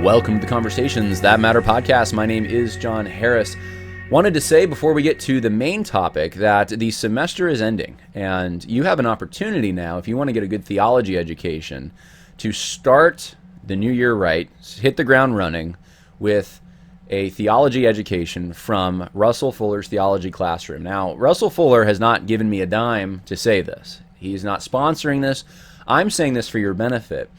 Welcome to the Conversations That Matter podcast. My name is John Harris. Wanted to say before we get to the main topic that the semester is ending, and you have an opportunity now, if you want to get a good theology education, to start the new year right, hit the ground running with a theology education from Russell Fuller's Theology Classroom. Now, Russell Fuller has not given me a dime to say this. He's not sponsoring this. I'm saying this for your benefit.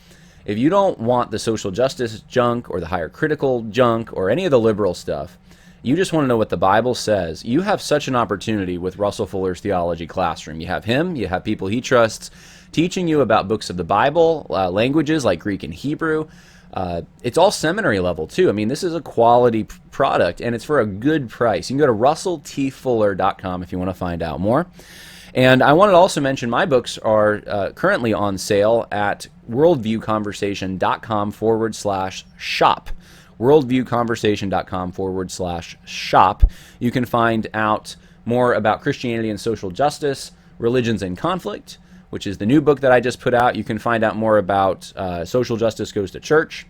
If you don't want the social justice junk or the higher critical junk or any of the liberal stuff, you just want to know what the Bible says, you have such an opportunity with Russell Fuller's Theology Classroom. You have him, you have people he trusts teaching you about books of the Bible, languages like Greek and Hebrew. It's all seminary level too. I mean, this is a quality product and it's for a good price. You can go to russelltfuller.com if you want to find out more. And I wanted to also mention my books are currently on sale at worldviewconversation.com/shop. worldviewconversation.com/shop. You can find out more about Christianity and social justice, religions and conflict, which is the new book that I just put out. You can find out more about Social Justice Goes to Church,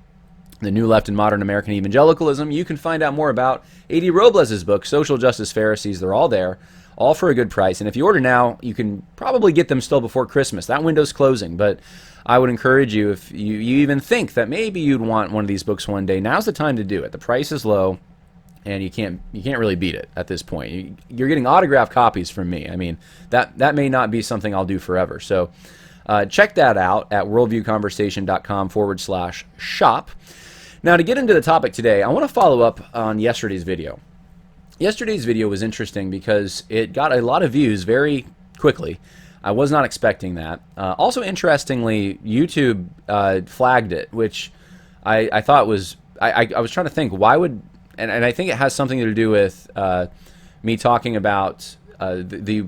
the New Left in Modern American Evangelicalism. You can find out more about A.D. Robles' book, Social Justice Pharisees. They're all there, all for a good price. And if you order now, you can probably get them still before Christmas. That window's closing, but I would encourage you, if you even think that maybe you'd want one of these books one day, now's the time to do it. The price is low, and you can't really beat it at this point. You're getting autographed copies from me. I mean, that may not be something I'll do forever. So check that out at worldviewconversation.com/shop. Now, to get into the topic today, I want to follow up on yesterday's video. Yesterday's video was interesting because it got a lot of views very quickly. I was not expecting that. Also, interestingly, YouTube flagged it, which I thought was... I was trying to think, why would... And I think it has something to do with me talking about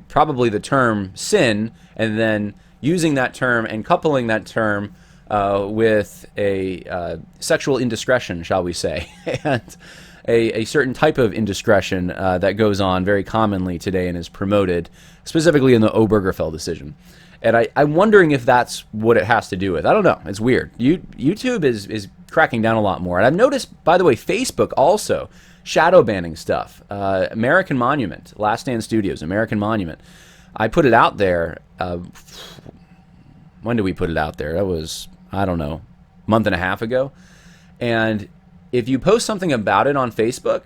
probably the term sin, and then using that term and coupling that term with a sexual indiscretion, shall we say, and a certain type of indiscretion that goes on very commonly today and is promoted, specifically in the Obergefell decision. And I'm wondering if that's what it has to do with. I don't know. It's weird. YouTube is cracking down a lot more. And I've noticed, by the way, Facebook also shadow banning stuff. American Monument, Last Stand Studios, American Monument. I put it out there. When did we put it out there? That was, I don't know, a month and a half ago. And if you post something about it on Facebook,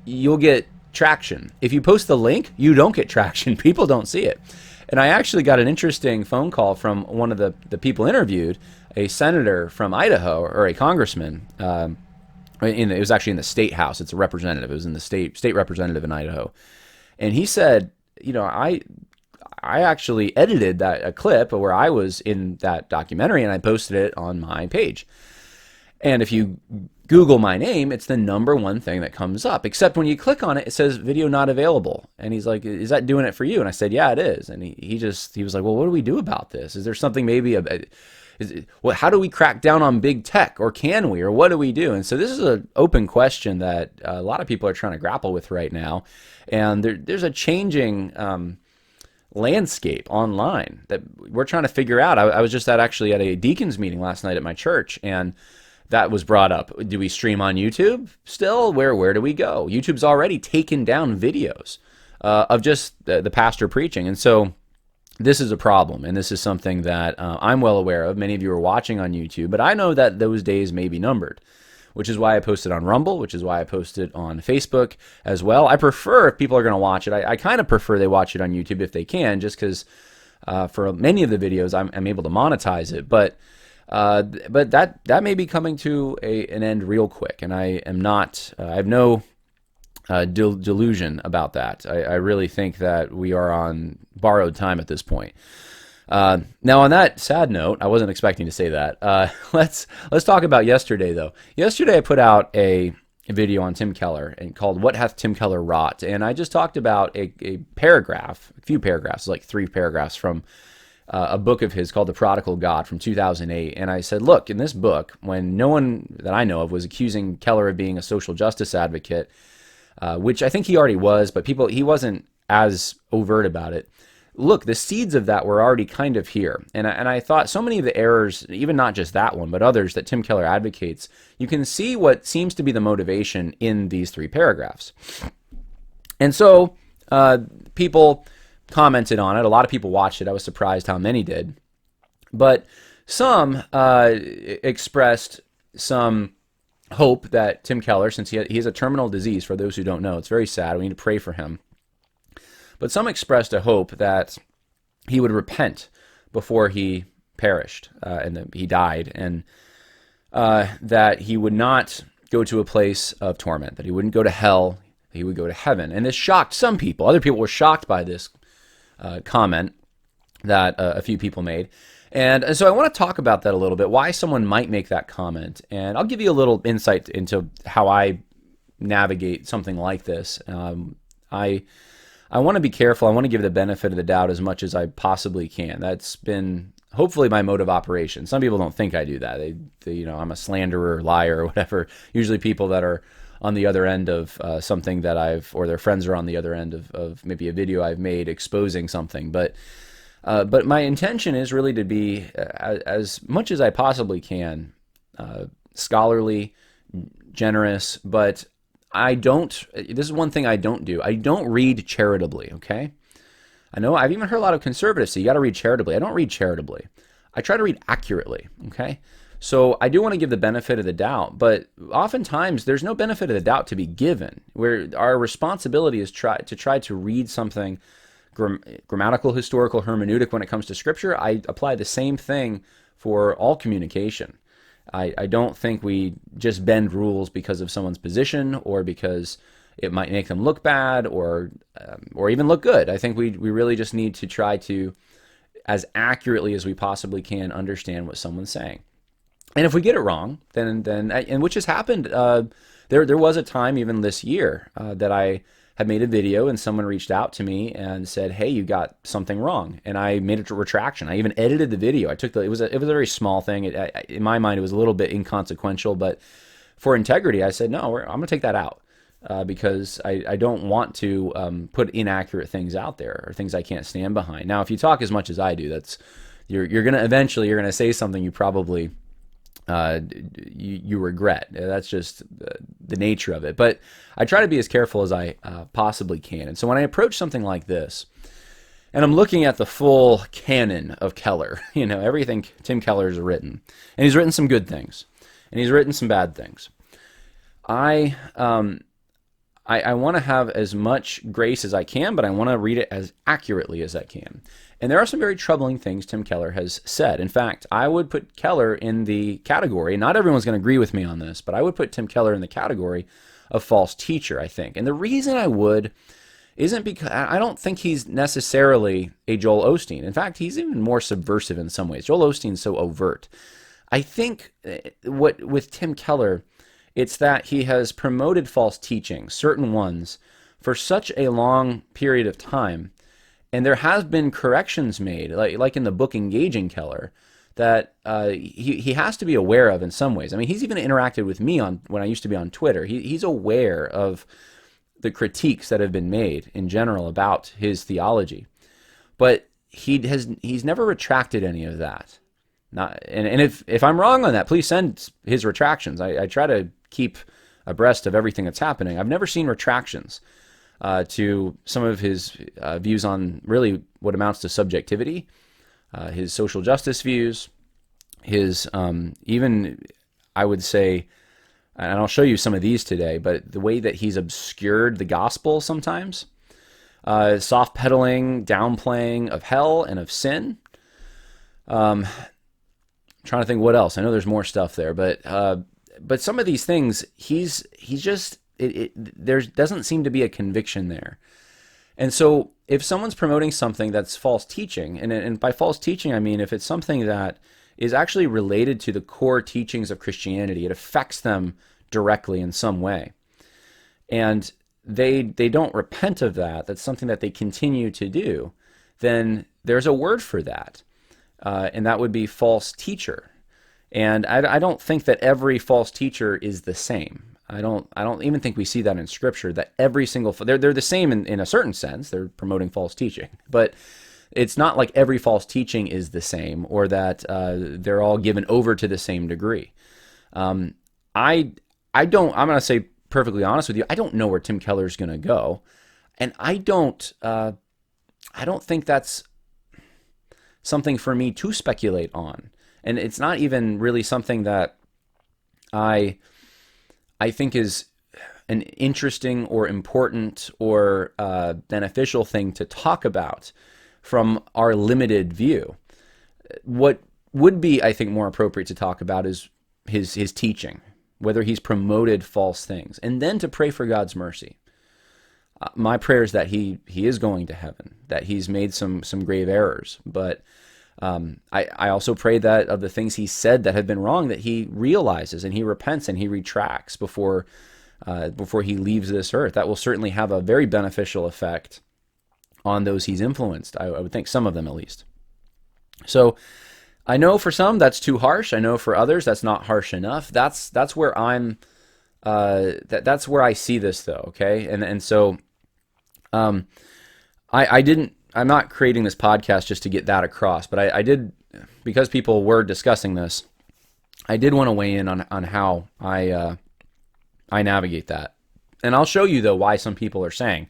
you'll get traction. If you post the link, you don't get traction. People don't see it. And I actually got an interesting phone call from one of the people interviewed, a senator from Idaho, or a congressman. It was actually in the state house. It's a representative. It was in the state representative in Idaho. And he said, I actually edited a clip where I was in that documentary, and I posted it on my page. And if you Google my name, it's the number one thing that comes up. Except when you click on it, it says video not available. And he's like, "Is that doing it for you?" And I said, "Yeah, it is." And he was like, "Well, what do we do about this? Is there something maybe how do we crack down on big tech, or can we, or what do we do?" And so this is an open question that a lot of people are trying to grapple with right now. And there's a changing landscape online that we're trying to figure out. I was just actually at a deacons meeting last night at my church, and that was brought up. Do we stream on YouTube still? Where do we go? YouTube's already taken down videos of just the pastor preaching. And so this is a problem, and this is something that I'm well aware of. Many of you are watching on YouTube, but I know that those days may be numbered, which is why I posted on Rumble, which is why I posted on Facebook as well. I prefer, if people are going to watch it, I kind of prefer they watch it on YouTube if they can, just because for many of the videos I'm able to monetize it. But that may be coming to an end real quick, and I have no delusion about that. I really think that we are on borrowed time at this point. Now, on that sad note, I wasn't expecting to say that. Let's talk about yesterday, though. Yesterday, I put out a video on Tim Keller and called "What Hath Tim Keller Wrought?" And I just talked about a few paragraphs, like 3 paragraphs from a book of his called The Prodigal God from 2008. And I said, look, in this book, when no one that I know of was accusing Keller of being a social justice advocate, which I think he already was, but he wasn't as overt about it. look, the seeds of that were already kind of here. And I thought so many of the errors, even not just that one, but others that Tim Keller advocates, you can see what seems to be the motivation in these 3 paragraphs. And so people commented on it. A lot of people watched it. I was surprised how many did. But some expressed some hope that Tim Keller, since he has a terminal disease, for those who don't know, it's very sad. We need to pray for him. But some expressed a hope that he would repent before he perished and that he died, and that he would not go to a place of torment, that he wouldn't go to hell, he would go to heaven. And this shocked some people. Other people were shocked by this comment that a few people made. And so I want to talk about that a little bit, why someone might make that comment. And I'll give you a little insight into how I navigate something like this. I want to be careful. I want to give the benefit of the doubt as much as I possibly can. That's been hopefully my mode of operation. Some people don't think I do that. They I'm a slanderer, liar, or whatever. Usually people that are on the other end of something that or their friends are on the other end of maybe a video I've made exposing something. But my intention is really to be, as much as I possibly can, scholarly, generous, but this is one thing I don't do. I don't read charitably, okay? I know I've even heard a lot of conservatives say you got to read charitably. I don't read charitably. I try to read accurately, okay? So I do want to give the benefit of the doubt, but oftentimes there's no benefit of the doubt to be given, where our responsibility is to try to read something grammatical, historical, hermeneutic when it comes to Scripture. I apply the same thing for all communication. I don't think we just bend rules because of someone's position or because it might make them look bad or even look good. I think we really just need to try to, as accurately as we possibly can, understand what someone's saying. And if we get it wrong, then which has happened, there was a time even this year that I had made a video and someone reached out to me and said, "Hey, you got something wrong," and I made a retraction. I even edited the video. It was a very small thing. In my mind, it was a little bit inconsequential, but for integrity, I said, "No, I'm going to take that out." Because I don't want to put inaccurate things out there or things I can't stand behind. Now, if you talk as much as I do, you're going to say something you probably you regret. That's just the nature of it. But I try to be as careful as I possibly can. And so when I approach something like this, and I'm looking at the full canon of Keller, everything Tim Keller has written, and he's written some good things, and he's written some bad things. I want to have as much grace as I can, but I want to read it as accurately as I can. And there are some very troubling things Tim Keller has said. In fact, I would put Keller in the category, not everyone's going to agree with me on this, but I would put Tim Keller in the category of false teacher, I think. And the reason I would isn't because I don't think he's necessarily a Joel Osteen. In fact, he's even more subversive in some ways. Joel Osteen's so overt. I think with Tim Keller, it's that he has promoted false teaching, certain ones, for such a long period of time. And there has been corrections made, like in the book Engaging Keller, that he has to be aware of in some ways. I mean, he's even interacted with me when I used to be on Twitter. He's aware of the critiques that have been made in general about his theology. But he's never retracted any of that. And if I'm wrong on that, please send his retractions. I try to keep abreast of everything that's happening. I've never seen retractions to some of his views on really what amounts to subjectivity, his social justice views, his even, I would say, and I'll show you some of these today, but the way that he's obscured the gospel sometimes, soft pedaling, downplaying of hell and of sin. Trying to think what else. I know there's more stuff there, but some of these things, he's just, there doesn't seem to be a conviction there. And so if someone's promoting something that's false teaching, and by false teaching I mean if it's something that is actually related to the core teachings of Christianity, it affects them directly in some way, and they don't repent of that, that's something that they continue to do, then there's a word for that, and that would be false teacher. And I don't think that every false teacher is the same. I don't even think we see that in Scripture, that every single they're the same in a certain sense. They're promoting false teaching, but it's not like every false teaching is the same, or that they're all given over to the same degree. I don't. I'm going to say perfectly honest with you. I don't know where Tim Keller's going to go, and I don't think that's something for me to speculate on. And it's not even really something that I think is an interesting or important or beneficial thing to talk about from our limited view. What would be, I think, more appropriate to talk about is his teaching, whether he's promoted false things, and then to pray for God's mercy. My prayer is that he is going to heaven, that he's made some grave errors, but I also pray that of the things he said that have been wrong, that he realizes and he repents and he retracts before he leaves this earth. That will certainly have a very beneficial effect on those he's influenced. I would think some of them at least. So I know for some that's too harsh. I know for others that's not harsh enough. That's where I'm. That's where I see this though. Okay, and so I didn't. I'm not creating this podcast just to get that across, but I did, because people were discussing this, I did want to weigh in on how I navigate that. And I'll show you, though, why some people are saying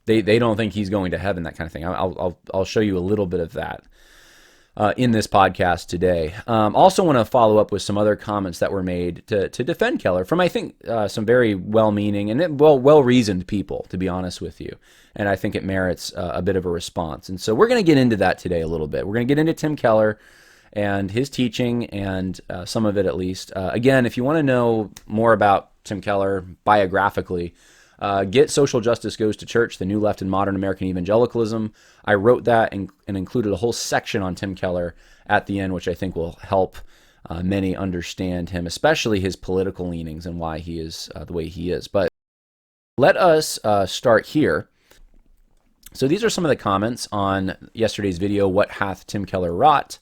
they don't think he's going to heaven, that kind of thing. I'll show you a little bit of that in this podcast today. Also want to follow up with some other comments that were made to defend Keller from, I think, some very well-meaning and well-reasoned people, to be honest with you. And I think it merits a bit of a response. And so we're going to get into that today a little bit. We're going to get into Tim Keller and his teaching, and some of it at least. Again, if you want to know more about Tim Keller biographically, get Social Justice Goes to Church, The New Left in Modern American Evangelicalism. I wrote that and included a whole section on Tim Keller at the end, which I think will help many understand him, especially his political leanings and why he is the way he is. But let us start here. So these are some of the comments on yesterday's video, What Hath Tim Keller Wrought?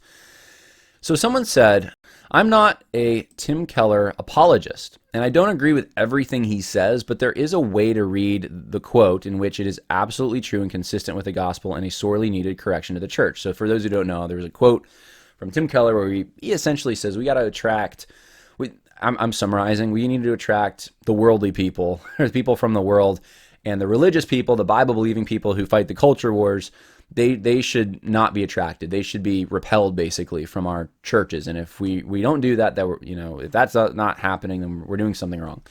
So someone said, I'm not a Tim Keller apologist, and I don't agree with everything he says, but there is a way to read the quote in which it is absolutely true and consistent with the gospel and a sorely needed correction to the church. So for those who don't know, there's a quote from Tim Keller where he essentially says, we got to attract, I'm summarizing, we need to attract the worldly people, or people from the world, and the religious people, the Bible-believing people who fight the culture wars, they should not be attracted. They should be repelled, basically, from our churches. And if we don't do that, if that's not happening, then we're doing something wrong.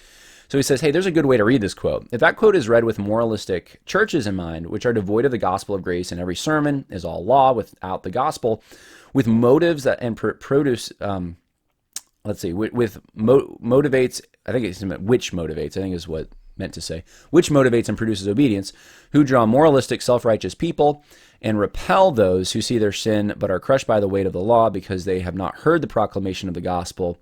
So he says, hey, there's a good way to read this quote. If that quote is read with moralistic churches in mind, which are devoid of the gospel of grace, and every sermon is all law without the gospel, with motives that and produce, motivates, I think it's which motivates, I think is what meant to say, which motivates and produces obedience, who draw moralistic, self-righteous people and repel those who see their sin but are crushed by the weight of the law because they have not heard the proclamation of the gospel,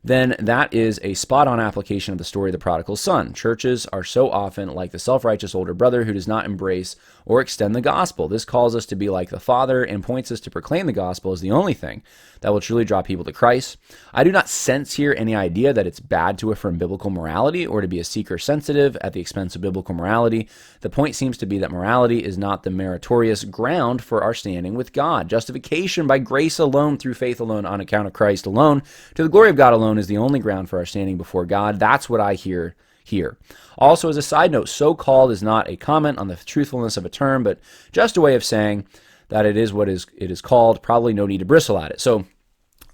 then that is a spot-on application of the story of the prodigal son. Churches are so often like the self-righteous older brother who does not embrace or extend the gospel. This calls us to be like the Father and points us to proclaim the gospel as the only thing that will truly draw people to Christ. I do not sense here any idea that it's bad to affirm biblical morality or to be a seeker-sensitive at the expense of biblical morality. The point seems to be that morality is not the meritorious ground for our standing with God. Justification by grace alone, through faith alone, on account of Christ alone, to the glory of God alone is the only ground for our standing before God. That's what I hear here. Also, as a side note, so-called is not a comment on the truthfulness of a term, but just a way of saying that it is what it is called. Probably no need to bristle at it. So,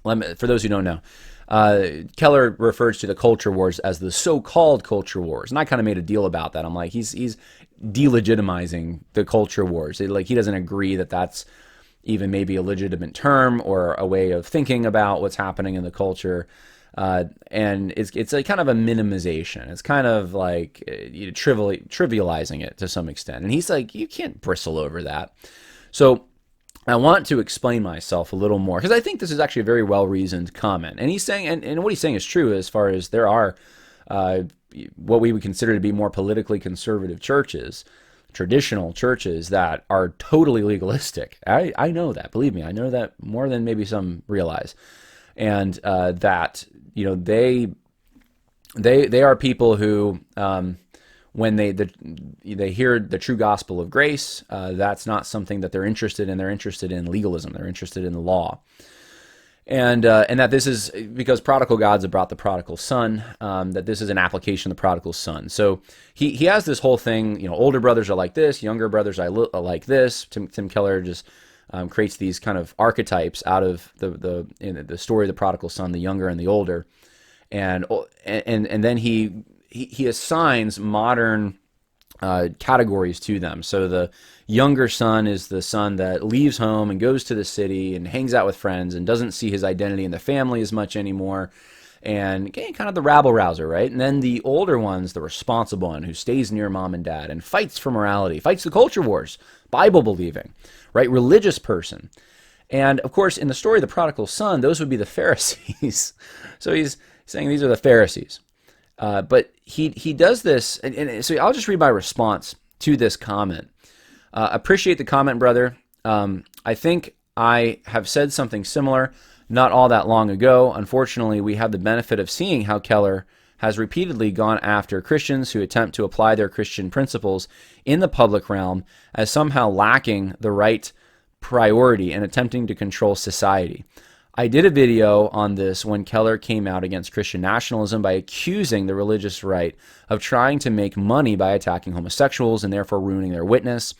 for those who don't know, Keller refers to the culture wars as the so-called culture wars, and I kind of made a deal about that. I'm like, he's delegitimizing the culture wars. He doesn't agree that that's even maybe a legitimate term or a way of thinking about what's happening in the culture. And it's a kind of a minimization. It's kind of like trivializing it to some extent. And he's like, you can't bristle over that. So I want to explain myself a little more, because I think this is actually a very well-reasoned comment. And he's saying, and what he's saying is true as far as there are what we would consider to be more politically conservative churches, traditional churches that are totally legalistic. I know that. Believe me, I know that more than maybe some realize. And that, they are people who when they hear the true gospel of grace, that's not something that they're interested in. They're interested in legalism. They're interested in the law. And that this is because prodigal gods have brought the prodigal son, that this is an application of the prodigal son. So he has this whole thing, older brothers are like this, younger brothers are like this. Tim Keller just creates these kind of archetypes out of the story of the prodigal son, the younger and the older. And then he assigns modern categories to them. So the younger son is the son that leaves home and goes to the city and hangs out with friends and doesn't see his identity in the family as much anymore, and kind of the rabble-rouser, right? And then the older one's the responsible one who stays near mom and dad and fights for morality, fights the culture wars, Bible-believing, right? Religious person. And, of course, in the story of the prodigal son, those would be the Pharisees. So he's saying these are the Pharisees. But he does this, and so I'll just read my response to this comment. Appreciate the comment, brother. I think I have said something similar not all that long ago. Unfortunately, we have the benefit of seeing how Keller has repeatedly gone after Christians who attempt to apply their Christian principles in the public realm as somehow lacking the right priority and attempting to control society. I did a video on this when Keller came out against Christian nationalism by accusing the religious right of trying to make money by attacking homosexuals and therefore ruining their witness.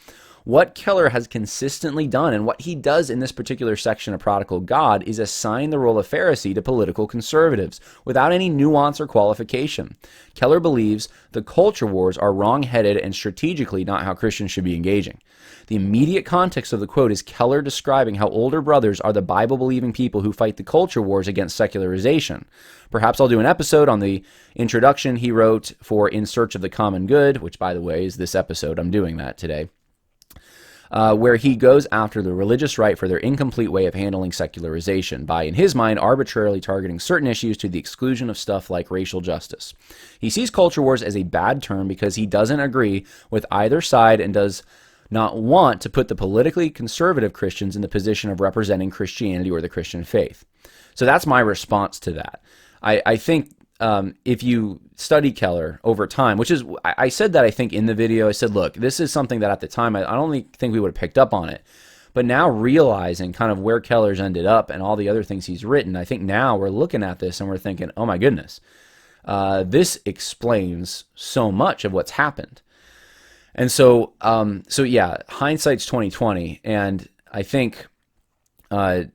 What Keller has consistently done, and what he does in this particular section of Prodigal God, is assign the role of Pharisee to political conservatives without any nuance or qualification. Keller believes the culture wars are wrong-headed and strategically not how Christians should be engaging. The immediate context of the quote is Keller describing how older brothers are the Bible-believing people who fight the culture wars against secularization. Perhaps I'll do an episode on the introduction he wrote for In Search of the Common Good, which, by the way, is this episode. I'm doing that today. Where he goes after the religious right for their incomplete way of handling secularization by, in his mind, arbitrarily targeting certain issues to the exclusion of stuff like racial justice. He sees culture wars as a bad term because he doesn't agree with either side and does not want to put the politically conservative Christians in the position of representing Christianity or the Christian faith. So that's my response to that. I think if you study Keller over time, which is, I said that I think in the video, I said, look, this is something that at the time, I don't think we would have picked up on it. But now realizing kind of where Keller's ended up and all the other things he's written, I think now we're looking at this and we're thinking, oh my goodness, this explains so much of what's happened. And so yeah, hindsight's 20/20, and I think, I'm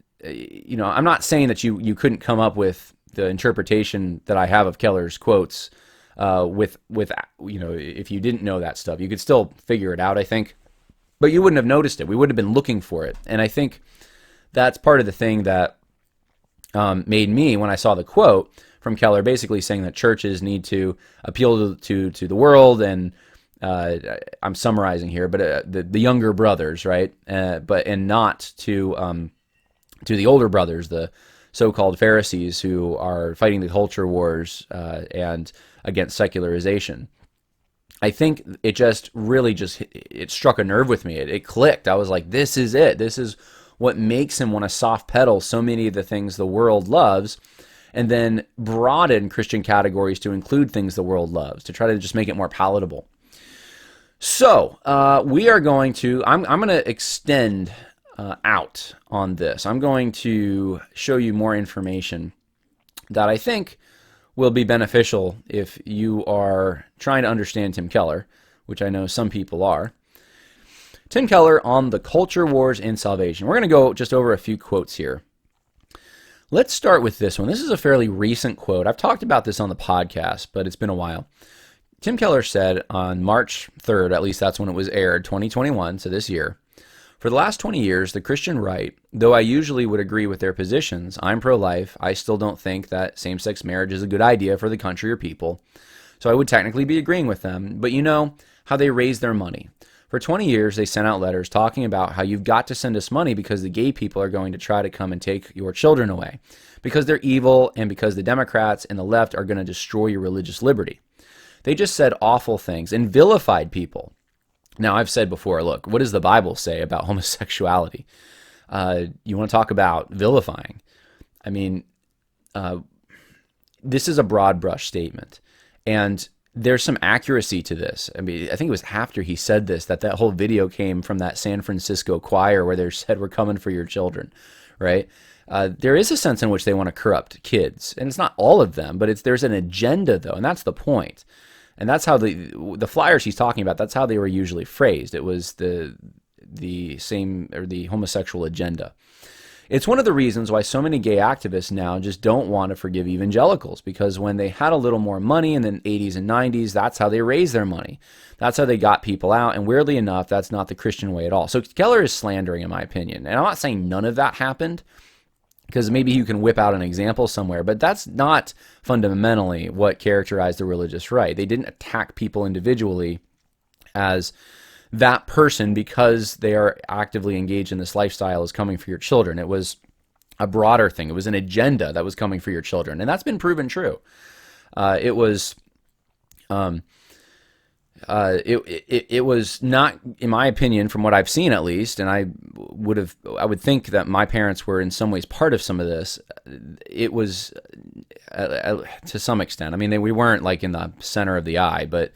not saying that you couldn't come up with the interpretation that I have of Keller's quotes with if you didn't know that stuff, you could still figure it out, I think, but you wouldn't have noticed it. We would have been looking for it, and I think that's part of the thing that made me, when I saw the quote from Keller, basically saying that churches need to appeal to the world and I'm summarizing here, but the younger brothers, right? And not to the older brothers, the so-called Pharisees who are fighting the culture wars and against secularization. I think it just really it struck a nerve with me. It clicked. I was like, this is it. This is what makes him want to soft pedal so many of the things the world loves, and then broaden Christian categories to include things the world loves, to try to just make it more palatable. So we are going to, I'm going to extend out on this. I'm going to show you more information that I think will be beneficial if you are trying to understand Tim Keller, which I know some people are. Tim Keller on the culture wars and salvation. We're going to go just over a few quotes here. Let's start with this one. This is a fairly recent quote. I've talked about this on the podcast, but it's been a while. Tim Keller said on March 3rd, at least that's when it was aired, 2021, so this year, "For the last 20 years, the Christian right, though I usually would agree with their positions, I'm pro-life, I still don't think that same-sex marriage is a good idea for the country or people, so I would technically be agreeing with them, but you know how they raise their money. For 20 years, they sent out letters talking about how you've got to send us money because the gay people are going to try to come and take your children away, because they're evil and because the Democrats and the left are going to destroy your religious liberty. They just said awful things and vilified people. Now, I've said before, look, what does the Bible say about homosexuality? You want to talk about vilifying? I mean, this is a broad brush statement. And there's some accuracy to this. I mean, I think it was after he said this that whole video came from that San Francisco choir where they said, "We're coming for your children," right? There is a sense in which they want to corrupt kids, and it's not all of them, but there's an agenda though, and that's the point. And that's how the flyers he's talking about, that's how they were usually phrased. It was the same, or the homosexual agenda. It's one of the reasons why so many gay activists now just don't want to forgive evangelicals, because when they had a little more money in the 80s and 90s, that's how they raised their money. That's how they got people out, and weirdly enough, that's not the Christian way at all. So Keller is slandering, in my opinion, and I'm not saying none of that happened, because maybe you can whip out an example somewhere, but that's not fundamentally what characterized the religious right. They didn't attack people individually as that person because they are actively engaged in this lifestyle is coming for your children. It was a broader thing. It was an agenda that was coming for your children, and that's been proven true. It was not, in my opinion, from what I've seen at least, and I would think that my parents were in some ways part of some of this. It was to some extent. I mean, we weren't like in the center of the eye, but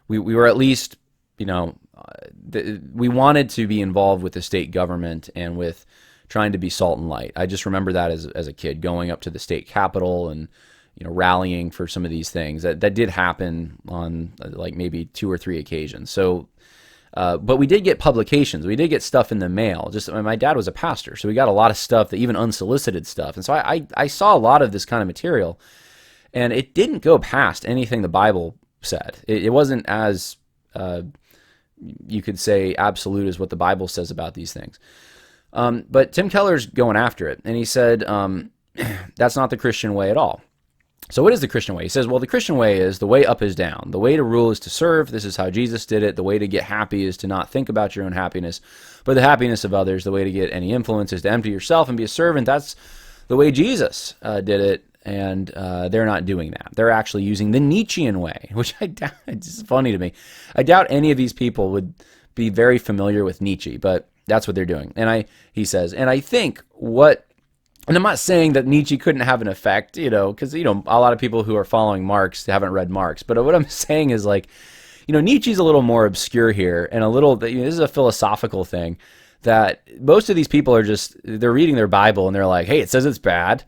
we were at least, we wanted to be involved with the state government and with trying to be salt and light. I just remember that as a kid, going up to the state capitol and rallying for some of these things. That did happen on like maybe 2 or 3 occasions. So, but we did get publications. We did get stuff in the mail. My dad was a pastor, so we got a lot of stuff, even unsolicited stuff. And so I saw a lot of this kind of material, and it didn't go past anything the Bible said. It wasn't as you could say absolute as what the Bible says about these things. But Tim Keller's going after it, and he said that's not the Christian way at all. So what is the Christian way? He says, well, the Christian way is the way up is down. The way to rule is to serve. This is how Jesus did it. The way to get happy is to not think about your own happiness, but the happiness of others. The way to get any influence is to empty yourself and be a servant. That's the way Jesus did it, and they're not doing that. They're actually using the Nietzschean way, which I doubt. It's funny to me. I doubt any of these people would be very familiar with Nietzsche, but that's what they're doing. And he says, and I think and I'm not saying that Nietzsche couldn't have an effect, because, a lot of people who are following Marx haven't read Marx. But what I'm saying is, like, Nietzsche's a little more obscure here, and this is a philosophical thing that most of these people they're reading their Bible and they're like, hey, it says it's bad.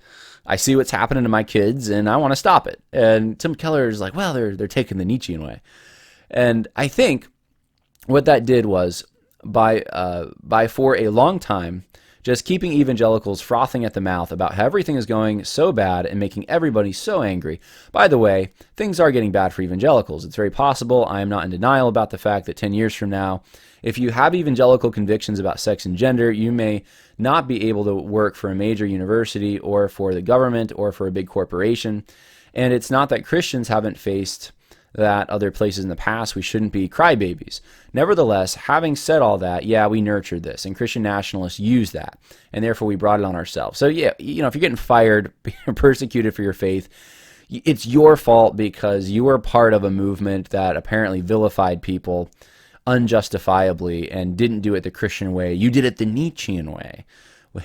I see what's happening to my kids and I want to stop it. And Tim Keller is like, well, they're taking the Nietzschean way. And I think what that did was by for a long time, just keeping evangelicals frothing at the mouth about how everything is going so bad and making everybody so angry. By the way, things are getting bad for evangelicals. It's very possible. I am not in denial about the fact that 10 years from now, if you have evangelical convictions about sex and gender, you may not be able to work for a major university or for the government or for a big corporation. And it's not that Christians haven't faced that other places in the past. We shouldn't be crybabies. Nevertheless, having said all that, yeah, we nurtured this, and Christian nationalists use that, and therefore we brought it on ourselves. So yeah, if you're getting fired, persecuted for your faith, it's your fault because you were part of a movement that apparently vilified people unjustifiably and didn't do it the Christian way. You did it the Nietzschean way,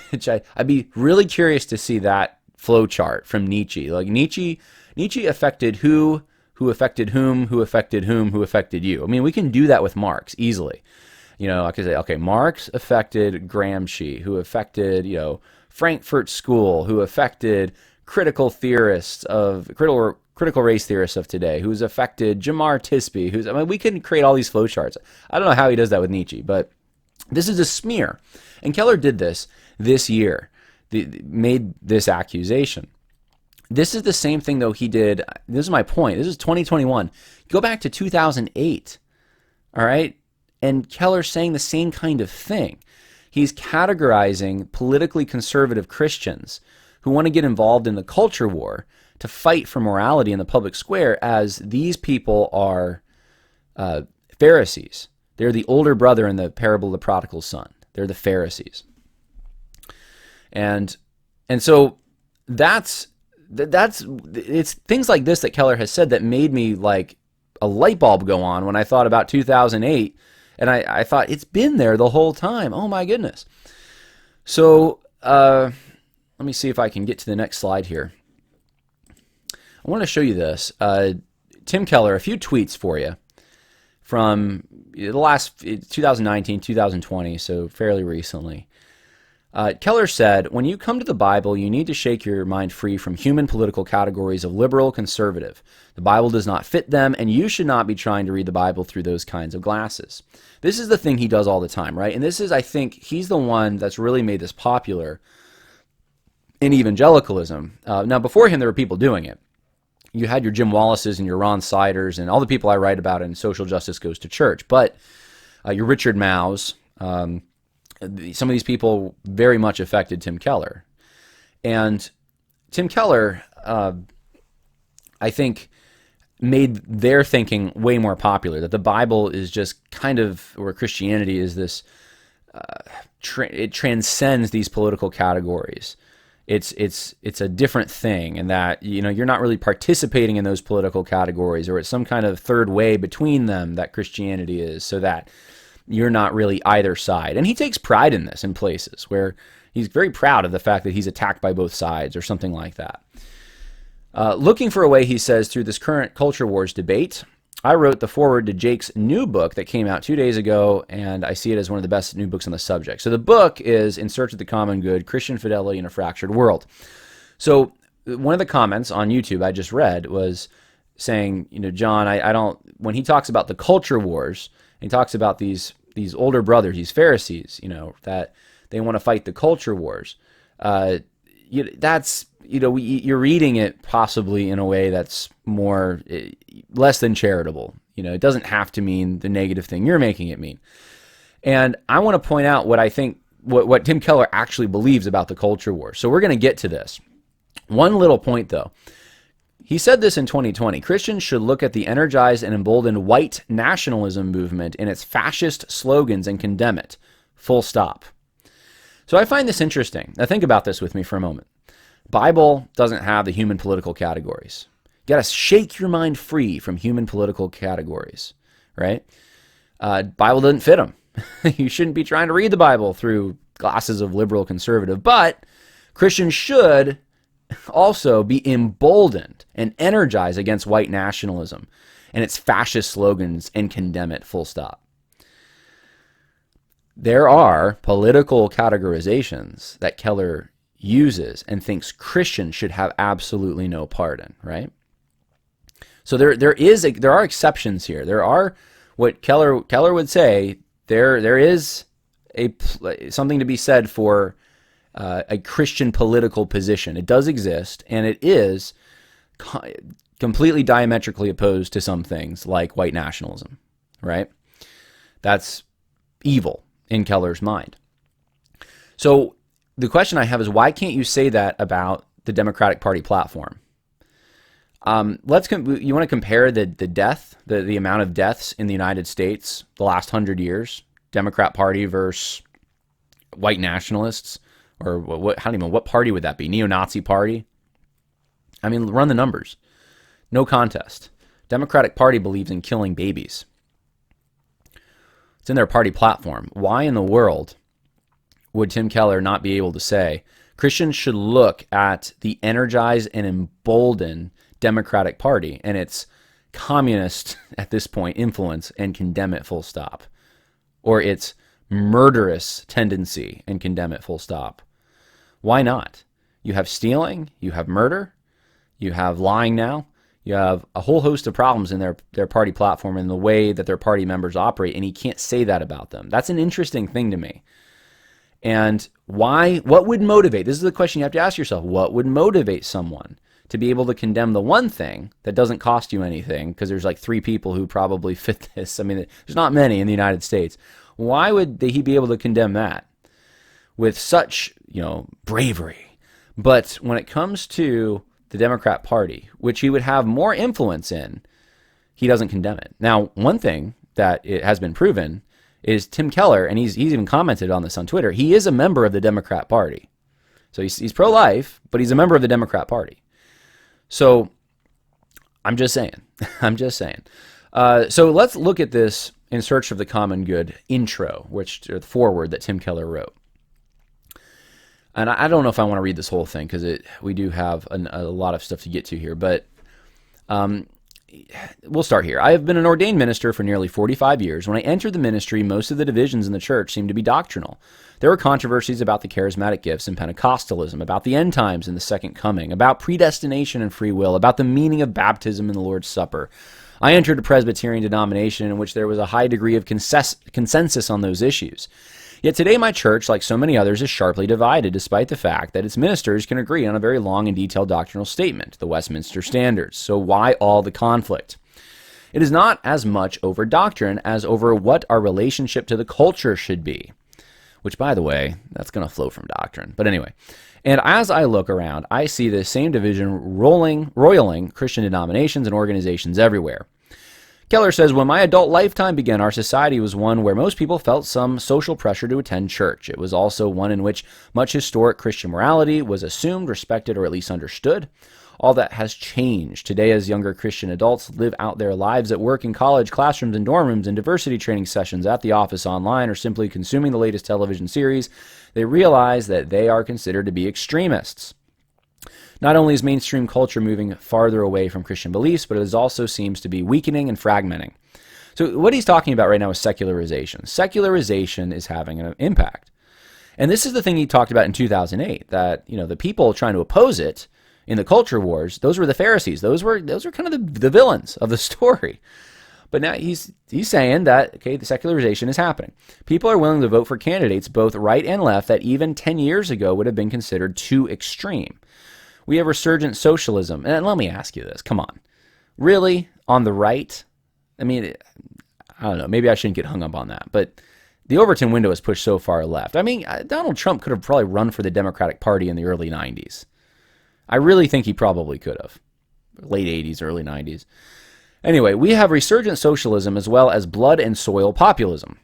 which I'd be really curious to see that flow chart from Nietzsche. Like Nietzsche affected who affected whom, who affected whom, who affected you. I mean, we can do that with Marx easily. I could say, okay, Marx affected Gramsci, who affected, Frankfurt School, who affected critical race theorists of today, who's affected Jamar Tisby, we can create all these flowcharts. I don't know how he does that with Nietzsche, but this is a smear. And Keller did this year, made this accusation. This is the same thing, though, he did. This is my point. This is 2021. Go back to 2008, all right? And Keller's saying the same kind of thing. He's categorizing politically conservative Christians who want to get involved in the culture war to fight for morality in the public square as these people are Pharisees. They're the older brother in the parable of the prodigal son. They're the Pharisees. And so it's things like this that Keller has said that made me like a light bulb go on when I thought about 2008, and I thought it's been there the whole time. Oh my goodness. So let me see if I can get to the next slide here. I want to show you this. Tim Keller, a few tweets for you from the last 2019, 2020, so fairly recently. Keller said, when you come to the Bible, you need to shake your mind free from human political categories of liberal, conservative. The Bible does not fit them, and you should not be trying to read the Bible through those kinds of glasses. This is the thing he does all the time, right? And this is, I think, he's the one that's really made this popular in evangelicalism. Now, before him, there were people doing it. You had your Jim Wallaces and your Ron Siders and all the people I write about in Social Justice Goes to Church. But your Richard Mouws, some of these people very much affected Tim Keller. And Tim Keller, I think, made their thinking way more popular, that the Bible is just kind of, or Christianity is this, it transcends these political categories. It's a different thing, and that, you know, you're not really participating in those political categories, or it's some kind of third way between them that Christianity is, so that you're not really either side. And he takes pride in this in places where he's very proud of the fact that he's attacked by both sides or something like that. Looking for a way, he says, through this current culture wars debate, I wrote the foreword to Jake's new book that came out 2 days ago, and I see it as one of the best new books on the subject. So the book is In Search of the Common Good, Christian Fidelity in a Fractured World. So one of the comments on YouTube I just read was saying, you know, John, I don't, when he talks about the culture wars, he talks about these older brothers, these Pharisees, you know, that they want to fight the culture wars. That's, you know, you're reading it possibly in a way that's more, less than charitable. You know, it doesn't have to mean the negative thing you're making it mean. And I want to point out what I think, what Tim Keller actually believes about the culture war. So we're going to get to this. One little point, though. He said this in 2020. Christians should look at the energized and emboldened white nationalism movement and its fascist slogans and condemn it. Full stop. So I find this interesting. Now think about this with me for a moment. Bible doesn't have the human political categories. You got to shake your mind free from human political categories, right? Bible doesn't fit them. You shouldn't be trying to read the Bible through glasses of liberal conservative, but Christians should also be emboldened and energized against white nationalism and its fascist slogans and condemn it, full stop. There are political categorizations that Keller uses and thinks Christians should have absolutely no part in, right? So there are exceptions here. There are what Keller would say, there is something to be said for a Christian political position. It does exist, and it is completely diametrically opposed to some things like white nationalism, right? That's evil in Keller's mind. So the question I have is, why can't you say that about the Democratic Party platform? You want to compare the amount of deaths in the United States the last 100 years, Democrat Party versus white nationalists? Or what party would that be? Neo-Nazi party? I mean, run the numbers. No contest. Democratic Party believes in killing babies. It's in their party platform. Why in the world would Tim Keller not be able to say Christians should look at the energized and emboldened Democratic Party and its communist, at this point, influence and condemn it, full stop? Or its murderous tendency and condemn it, full stop? Why not? You have stealing, you have murder, you have lying now, you have a whole host of problems in their party platform and the way that their party members operate, and he can't say that about them. That's an interesting thing to me. And what would motivate? This is the question you have to ask yourself. What would motivate someone to be able to condemn the one thing that doesn't cost you anything? Because there's like 3 people who probably fit this. I mean, there's not many in the United States. Why would he be able to condemn that with such, bravery? But when it comes to the Democrat Party, which he would have more influence in, he doesn't condemn it. Now, one thing that it has been proven is Tim Keller, and he's even commented on this on Twitter, he is a member of the Democrat Party. So he's pro-life, but he's a member of the Democrat Party. So I'm just saying. So let's look at this In Search of the Common Good intro, or the foreword that Tim Keller wrote. And I don't know if I want to read this whole thing because we do have a lot of stuff to get to here. But we'll start here. I have been an ordained minister for nearly 45 years. When I entered the ministry, most of the divisions in the church seemed to be doctrinal. There were controversies about the charismatic gifts and Pentecostalism, about the end times and the second coming, about predestination and free will, about the meaning of baptism and the Lord's Supper. I entered a Presbyterian denomination in which there was a high degree of consensus on those issues. Yet today my church, like so many others, is sharply divided, despite the fact that its ministers can agree on a very long and detailed doctrinal statement, the Westminster Standards. So why all the conflict? It is not as much over doctrine as over what our relationship to the culture should be. Which, by the way, that's going to flow from doctrine. But anyway, and as I look around, I see the same division roiling Christian denominations and organizations everywhere. Keller says, when my adult lifetime began, our society was one where most people felt some social pressure to attend church. It was also one in which much historic Christian morality was assumed, respected, or at least understood. All that has changed. Today, as younger Christian adults live out their lives at work, in college, classrooms, and dorm rooms, in diversity training sessions, at the office, online, or simply consuming the latest television series, they realize that they are considered to be extremists. Not only is mainstream culture moving farther away from Christian beliefs, but it also seems to be weakening and fragmenting. So what he's talking about right now is secularization. Secularization is having an impact. And this is the thing he talked about in 2008, that, the people trying to oppose it in the culture wars, those were the Pharisees. Those were kind of the villains of the story. But now he's saying that, okay, the secularization is happening. People are willing to vote for candidates, both right and left, that even 10 years ago would have been considered too extreme. We have resurgent socialism. And let me ask you this. Come on. Really? On the right? I mean, I don't know. Maybe I shouldn't get hung up on that. But the Overton window is pushed so far left. I mean, Donald Trump could have probably run for the Democratic Party in the early 90s. I really think he probably could have. Late 80s, early 90s. Anyway, we have resurgent socialism as well as blood and soil populism.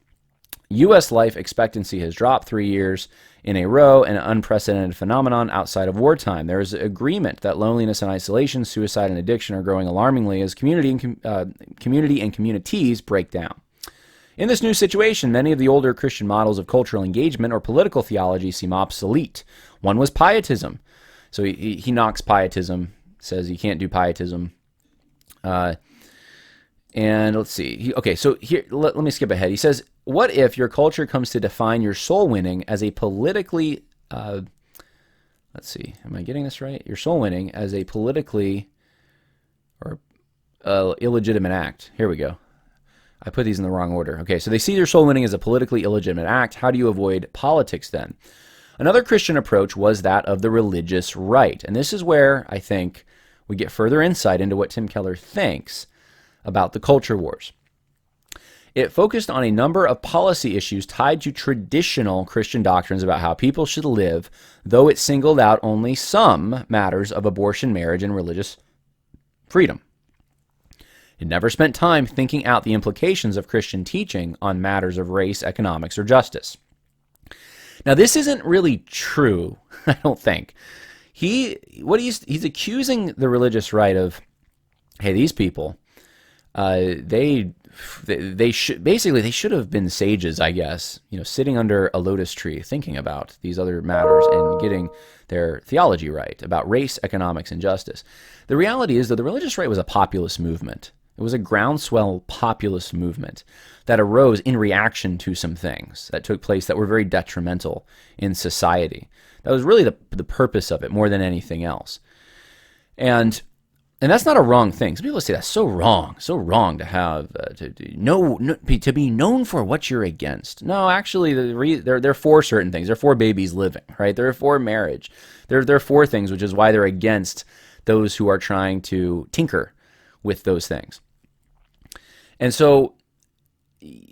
U.S. life expectancy has dropped 3 years in a row, an unprecedented phenomenon outside of wartime. There is agreement that loneliness and isolation, suicide and addiction are growing alarmingly as community and communities break down. In this new situation, many of the older Christian models of cultural engagement or political theology seem obsolete. One was pietism. So he knocks pietism, says you can't do pietism. And let's see. So here, let me skip ahead. He says, what if your culture comes to define your soul winning as a politically, let's see, am I getting this right? Your soul winning as a politically or illegitimate act. Here we go. I put these in the wrong order. Okay, so they see your soul winning as a politically illegitimate act. How do you avoid politics then? Another Christian approach was that of the religious right. And this is where I think we get further insight into what Tim Keller thinks about the culture wars. It focused on a number of policy issues tied to traditional Christian doctrines about how people should live, though it singled out only some matters of abortion, marriage, and religious freedom. It never spent time thinking out the implications of Christian teaching on matters of race, economics, or justice. Now, this isn't really true, I don't think. He's accusing the religious right of, hey, these people, they should have been sages, I guess, sitting under a lotus tree thinking about these other matters and getting their theology right about race, economics, and justice. The reality is that the religious right was a populist movement. It was a groundswell populist movement that arose in reaction to some things that took place that were very detrimental in society. That was really the purpose of it more than anything else. And that's not a wrong thing. Some people say that's so wrong to have to be known for what you're against. No, actually, they're for certain things. They're for babies living, right? They're for marriage. They're for things, which is why they're against those who are trying to tinker with those things. And so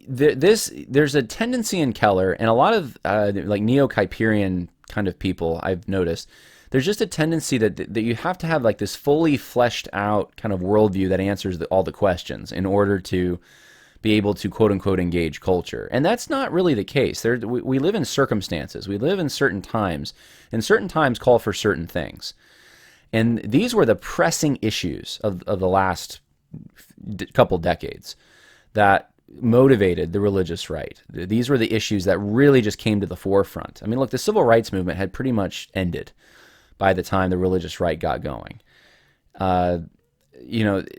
there's a tendency in Keller and a lot of like neo-Kuyperian kind of people I've noticed. There's just a tendency that you have to have like this fully fleshed out kind of worldview that answers all the questions in order to be able to quote unquote engage culture. And that's not really the case. We live in circumstances. We live in certain times, and certain times call for certain things. And these were the pressing issues of the last couple decades that motivated the religious right. These were the issues that really just came to the forefront. I mean, look, the civil rights movement had pretty much ended by the time the religious right got going.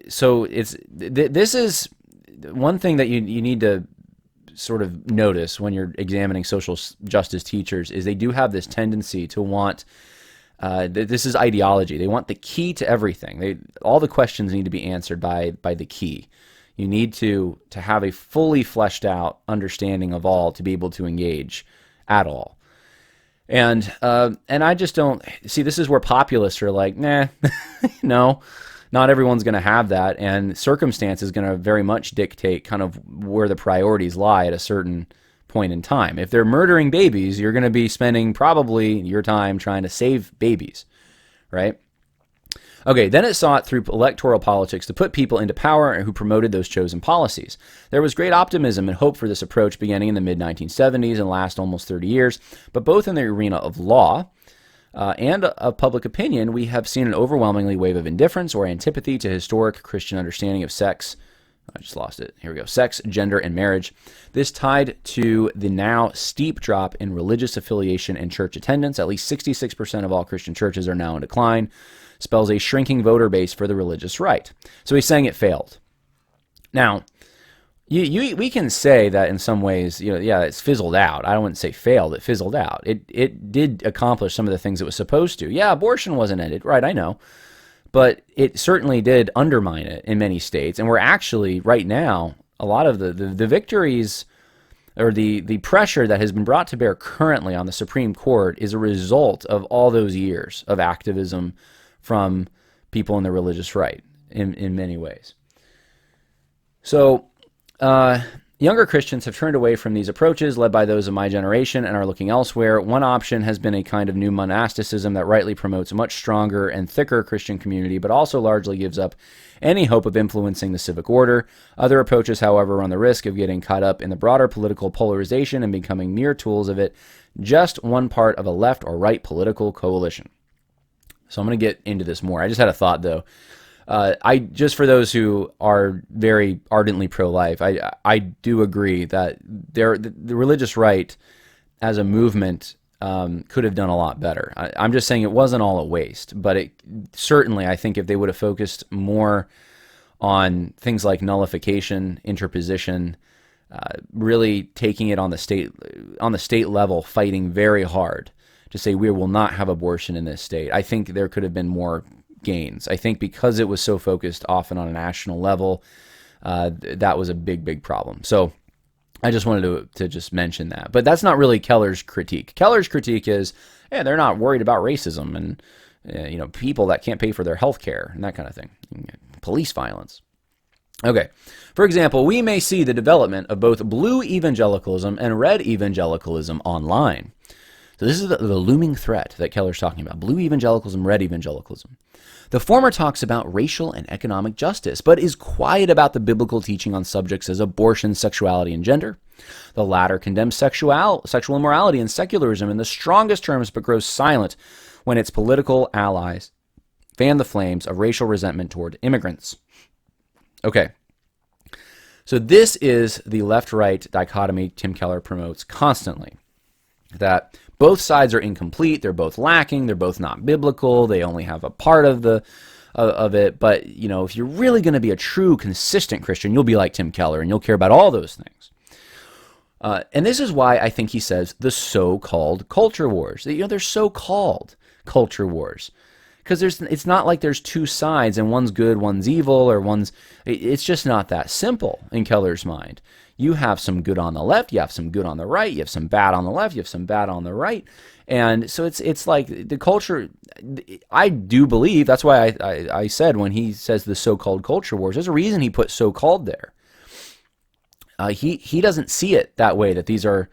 so this is one thing that you need to sort of notice when you're examining social justice teachers is they do have this tendency to want, this is ideology. They want the key to everything. All the questions need to be answered by the key. You need to have a fully fleshed out understanding of all to be able to engage at all. And I just don't see, this is where populists are like, nah, no, not everyone's going to have that. And circumstance is going to very much dictate kind of where the priorities lie at a certain point in time. If they're murdering babies, you're going to be spending probably your time trying to save babies, right? Okay, then it sought through electoral politics to put people into power who promoted those chosen policies. There was great optimism and hope for this approach beginning in the mid-1970s and last almost 30 years, but both in the arena of law and of public opinion, we have seen an overwhelmingly wave of indifference or antipathy to historic Christian understanding of sex. I just lost it. Here we go. Sex, gender, and marriage. This tied to the now steep drop in religious affiliation and church attendance. At least 66% of all Christian churches are now in decline. Spells a shrinking voter base for the religious right. So he's saying it failed. Now, we can say that in some ways, it's fizzled out. I wouldn't say failed. It fizzled out. It did accomplish some of the things it was supposed to. Yeah, abortion wasn't ended. Right, I know. But it certainly did undermine it in many states. And we're actually, right now, a lot of the victories or the pressure that has been brought to bear currently on the Supreme Court is a result of all those years of activism from people in the religious right in many ways. So younger Christians have turned away from these approaches led by those of my generation and are looking elsewhere. One option has been a kind of new monasticism that rightly promotes a much stronger and thicker Christian community, but also largely gives up any hope of influencing the civic order. Other approaches, however, run the risk of getting caught up in the broader political polarization and becoming mere tools of it, just one part of a left or right political coalition. So I'm going to get into this more. I just had a thought, though. Just for those who are very ardently pro-life, I do agree that the religious right as a movement could have done a lot better. I'm just saying it wasn't all a waste, but it certainly, I think if they would have focused more on things like nullification, interposition, really taking it on the state level, fighting very hard to say we will not have abortion in this state, I think there could have been more gains. I think because it was so focused often on a national level, that was a big problem. So I just wanted to just mention that. But that's not really Keller's critique. Keller's critique is, they're not worried about racism and people that can't pay for their health care and that kind of thing. Police violence. Okay. For example, we may see the development of both blue evangelicalism and red evangelicalism online. So this is the looming threat that Keller's talking about. Blue evangelicalism, red evangelicalism. The former talks about racial and economic justice, but is quiet about the biblical teaching on subjects as abortion, sexuality, and gender. The latter condemns sexual immorality and secularism in the strongest terms, but grows silent when its political allies fan the flames of racial resentment toward immigrants. Okay. So this is the left-right dichotomy Tim Keller promotes constantly. That both sides are incomplete, they're both lacking, they're both not biblical, they only have a part of it, but if you're really going to be a true consistent Christian, you'll be like Tim Keller and you'll care about all those things. And this is why I think he says the so-called culture wars. They're so-called culture wars. Because it's not like there's two sides and one's good, one's evil, or it's just not that simple in Keller's mind. You have some good on the left, you have some good on the right, you have some bad on the left, you have some bad on the right. And so it's like the culture, I do believe, that's why I said when he says the so-called culture wars, there's a reason he put so-called there. He doesn't see it that way, that these are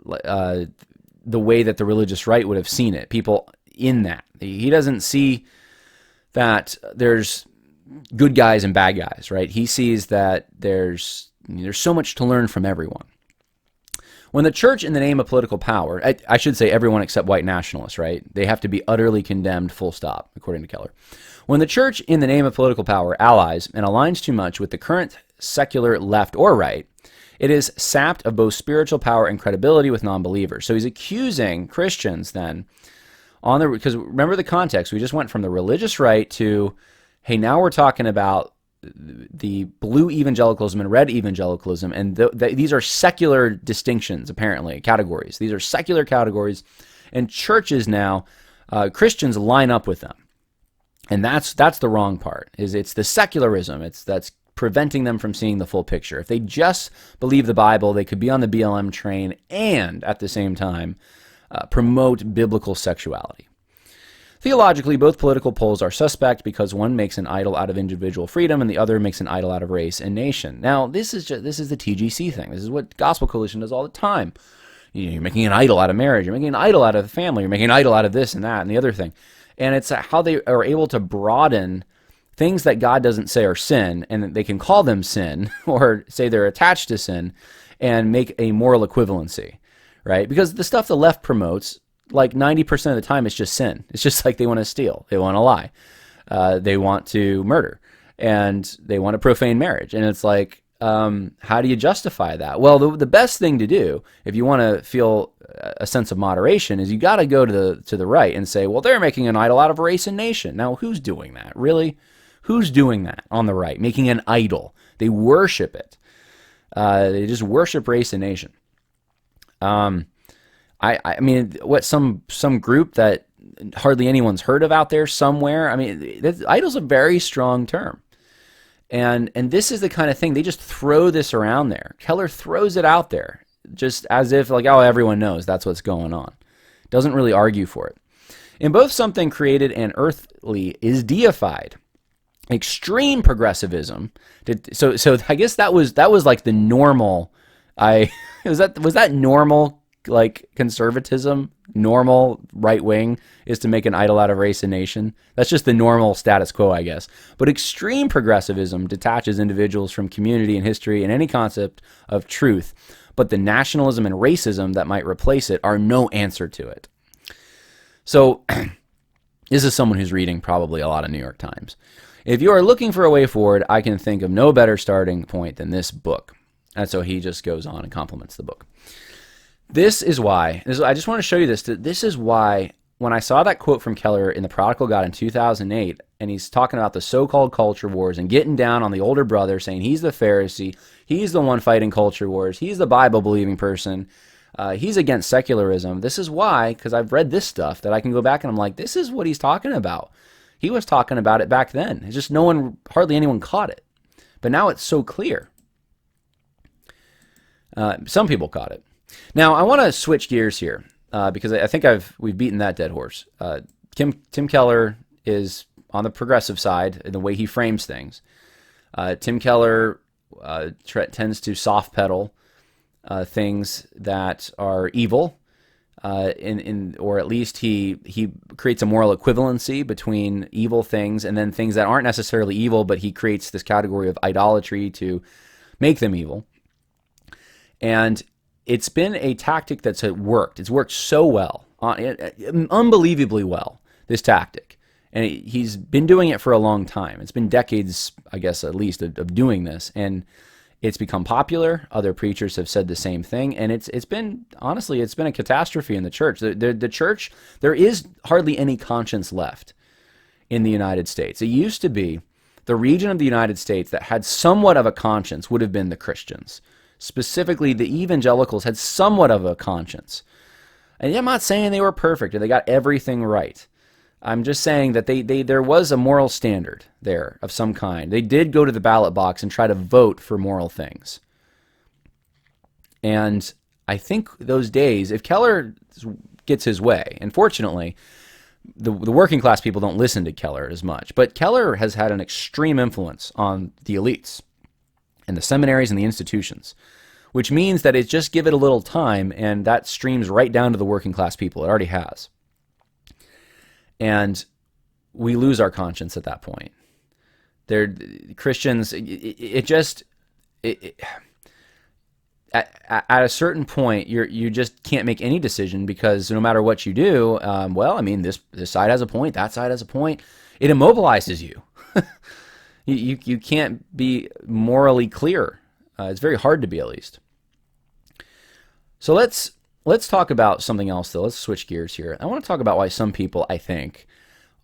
the way that the religious right would have seen it, people in that. He doesn't see that there's good guys and bad guys, right? He sees that there's so much to learn from everyone. When the church, in the name of political power, I should say everyone except white nationalists, right? They have to be utterly condemned, full stop, according to Keller. When the church, in the name of political power, allies and aligns too much with the current secular left or right, it is sapped of both spiritual power and credibility with non-believers. So he's accusing Christians then, because remember the context, we just went from the religious right to, hey, now we're talking about the blue evangelicalism and red evangelicalism, and these are secular distinctions, apparently, categories. These are secular categories, and churches now, Christians line up with them. And that's the wrong part, is it's the secularism that's preventing them from seeing the full picture. If they just believe the Bible, they could be on the BLM train and, at the same time, promote biblical sexuality. Theologically, both political poles are suspect because one makes an idol out of individual freedom and the other makes an idol out of race and nation. Now, this is the TGC thing. This is what Gospel Coalition does all the time. You're making an idol out of marriage. You're making an idol out of the family. You're making an idol out of this and that and the other thing. And it's how they are able to broaden things that God doesn't say are sin, and they can call them sin or say they're attached to sin and make a moral equivalency, right? Because the stuff the left promotes, like 90% of the time, it's just sin. It's just like they want to steal. They want to lie. They want to murder. And they want to profane marriage. And it's like, how do you justify that? Well, the best thing to do, if you want to feel a sense of moderation, is you got to go to the right and say, well, they're making an idol out of race and nation. Now, who's doing that? Really? Who's doing that on the right? Making an idol. They worship it. They just worship race and nation. I mean, what, some group that hardly anyone's heard of out there somewhere? I mean, idol's a very strong term. And this is the kind of thing, they just throw this around there. Keller throws it out there just as if like, oh, everyone knows that's what's going on. Doesn't really argue for it. In both, something created and earthly is deified. Extreme progressivism. So I guess that was like the normal. Was that normal, like, conservatism? Normal right wing is to make an idol out of race and nation. That's just the normal status quo, I guess. But extreme progressivism detaches individuals from community and history and any concept of truth. But the nationalism and racism that might replace it are no answer to it. So this is someone who's reading probably a lot of New York Times. If you are looking for a way forward, I can think of no better starting point than this book. And so he just goes on and compliments the book. This is why, I just want to show you this. This is why when I saw that quote from Keller in The Prodigal God in 2008, and he's talking about the so-called culture wars and getting down on the older brother, saying he's the Pharisee, he's the one fighting culture wars, he's the Bible-believing person, he's against secularism. This is why, because I've read this stuff, that I can go back and I'm like, this is what he's talking about. He was talking about it back then. It's just hardly anyone caught it. But now it's so clear. Some people caught it. Now, I want to switch gears here because I think we've beaten that dead horse. Tim Keller is on the progressive side in the way he frames things. Tim Keller tends to soft pedal things that are evil, or at least he creates a moral equivalency between evil things and then things that aren't necessarily evil, but he creates this category of idolatry to make them evil. And it's been a tactic that's worked. It's worked so well, unbelievably well, this tactic. And he's been doing it for a long time. It's been decades, I guess, at least, of doing this. And it's become popular. Other preachers have said the same thing. And it's been, honestly, it's been a catastrophe in the church. The church, there is hardly any conscience left in the United States. It used to be the region of the United States that had somewhat of a conscience would have been the Christians. Specifically, the evangelicals had somewhat of a conscience. And I'm not saying they were perfect or they got everything right. I'm just saying that there was a moral standard there of some kind. They did go to the ballot box and try to vote for moral things. And I think those days, if Keller gets his way, and fortunately, the working class people don't listen to Keller as much, but Keller has had an extreme influence on the elites and the seminaries and the institutions, which means that it's just give it a little time and that streams right down to the working class people. It already has. And we lose our conscience at that point. Christians, at a certain point, you just can't make any decision because no matter what you do, this side has a point, that side has a point. It immobilizes you. You can't be morally clear. It's very hard to be, at least. So let's talk about something else, though. Let's switch gears here. I want to talk about why some people, I think,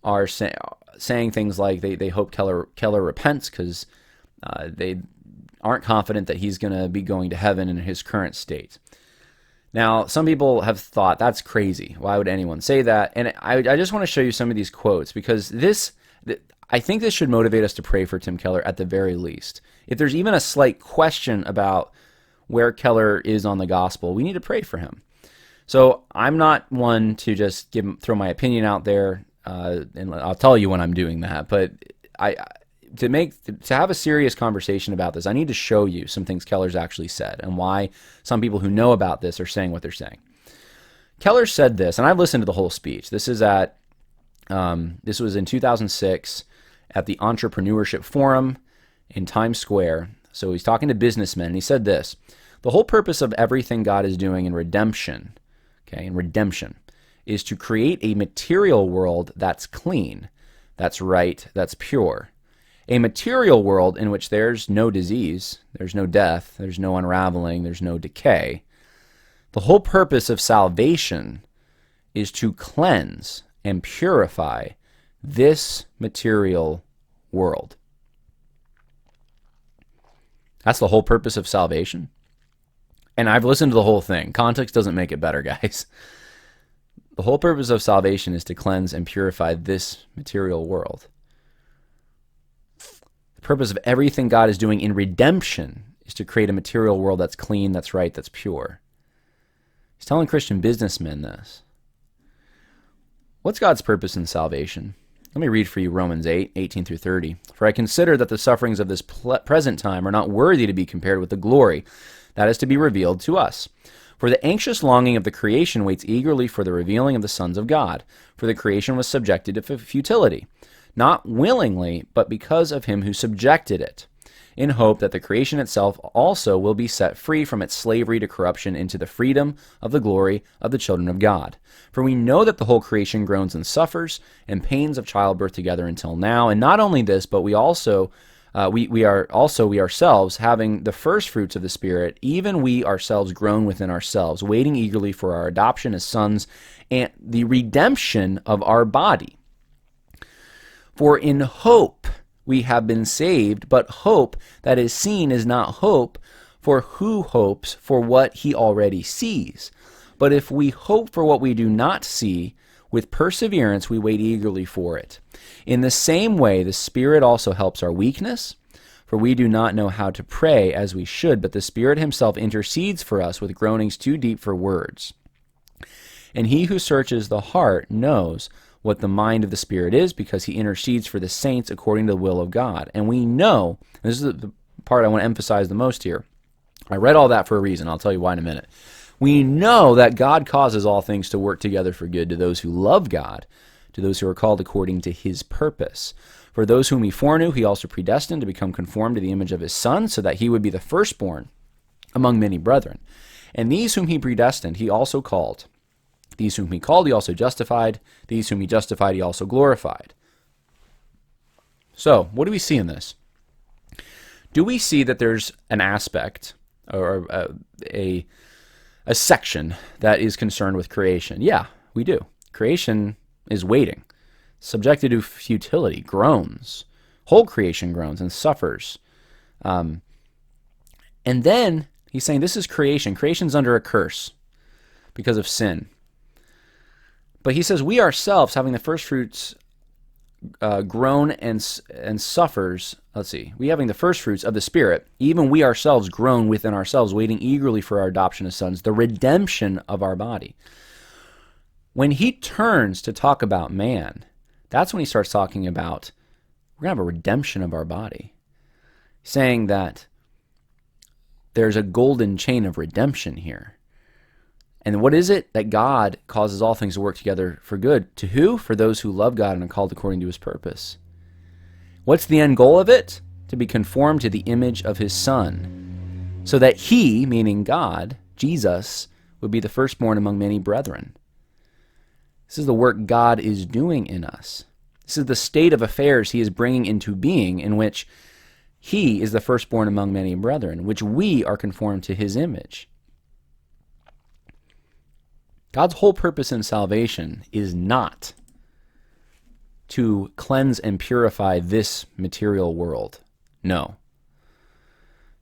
are saying things like they hope Keller repents because they aren't confident that he's going to be going to heaven in his current state. Now, some people have thought that's crazy. Why would anyone say that? And I just want to show you some of these quotes because I think this should motivate us to pray for Tim Keller at the very least. If there's even a slight question about where Keller is on the gospel, we need to pray for him. So I'm not one to just throw my opinion out there, and I'll tell you when I'm doing that. But to have a serious conversation about this, I need to show you some things Keller's actually said and why some people who know about this are saying what they're saying. Keller said this, and I've listened to the whole speech. This was in 2006 at the Entrepreneurship Forum in Times Square. So he's talking to businessmen, and he said this: the whole purpose of everything God is doing in redemption, is to create a material world that's clean, that's right, that's pure. A material world in which there's no disease, there's no death, there's no unraveling, there's no decay. The whole purpose of salvation is to cleanse and purify this material world. That's the whole purpose of salvation. And I've listened to the whole thing. Context doesn't make it better, guys. The whole purpose of salvation is to cleanse and purify this material world. The purpose of everything God is doing in redemption is to create a material world that's clean, that's right, that's pure. He's telling Christian businessmen this. What's God's purpose in salvation? Let me read for you Romans 8:18 through 30. For I consider that the sufferings of this present time are not worthy to be compared with the glory that is to be revealed to us. For the anxious longing of the creation waits eagerly for the revealing of the sons of God. For the creation was subjected to futility, not willingly, but because of him who subjected it, in hope that the creation itself also will be set free from its slavery to corruption into the freedom of the glory of the children of God. For we know that the whole creation groans and suffers, and pains of childbirth together until now. And not only this, but we ourselves, having the first fruits of the Spirit, even we ourselves groan within ourselves, waiting eagerly for our adoption as sons and the redemption of our body. For in hope we have been saved, but hope that is seen is not hope, for who hopes for what he already sees? But if we hope for what we do not see, with perseverance we wait eagerly for it. In the same way, the Spirit also helps our weakness, for we do not know how to pray as we should, but the Spirit himself intercedes for us with groanings too deep for words. And he who searches the heart knows what the mind of the Spirit is, because he intercedes for the saints according to the will of God. And we know, and this is the part I want to emphasize the most here. I read all that for a reason. I'll tell you why in a minute. We know that God causes all things to work together for good to those who love God, to those who are called according to his purpose. For those whom he foreknew, he also predestined to become conformed to the image of his Son, so that he would be the firstborn among many brethren. And these whom he predestined, he also called. These whom he called, he also justified. These whom he justified, he also glorified. So, what do we see in this? Do we see that there's an aspect, or a section that is concerned with creation? Yeah, we do. Creation is waiting, subjected to futility, groans. Whole creation groans and suffers. And then he's saying this is creation. Creation's under a curse because of sin. But he says we ourselves, having the first fruits, groan and suffers. Let's see. We having the first fruits of the Spirit, even we ourselves groan within ourselves, waiting eagerly for our adoption as sons, the redemption of our body. When he turns to talk about man, that's when he starts talking about we're going to have a redemption of our body, saying that there's a golden chain of redemption here. And what is it? That God causes all things to work together for good. To who? For those who love God and are called according to his purpose. What's the end goal of it? To be conformed to the image of his Son, so that he, meaning God, Jesus, would be the firstborn among many brethren. This is the work God is doing in us. This is the state of affairs he is bringing into being, in which he is the firstborn among many brethren, which we are conformed to his image. God's whole purpose in salvation is not to cleanse and purify this material world. No.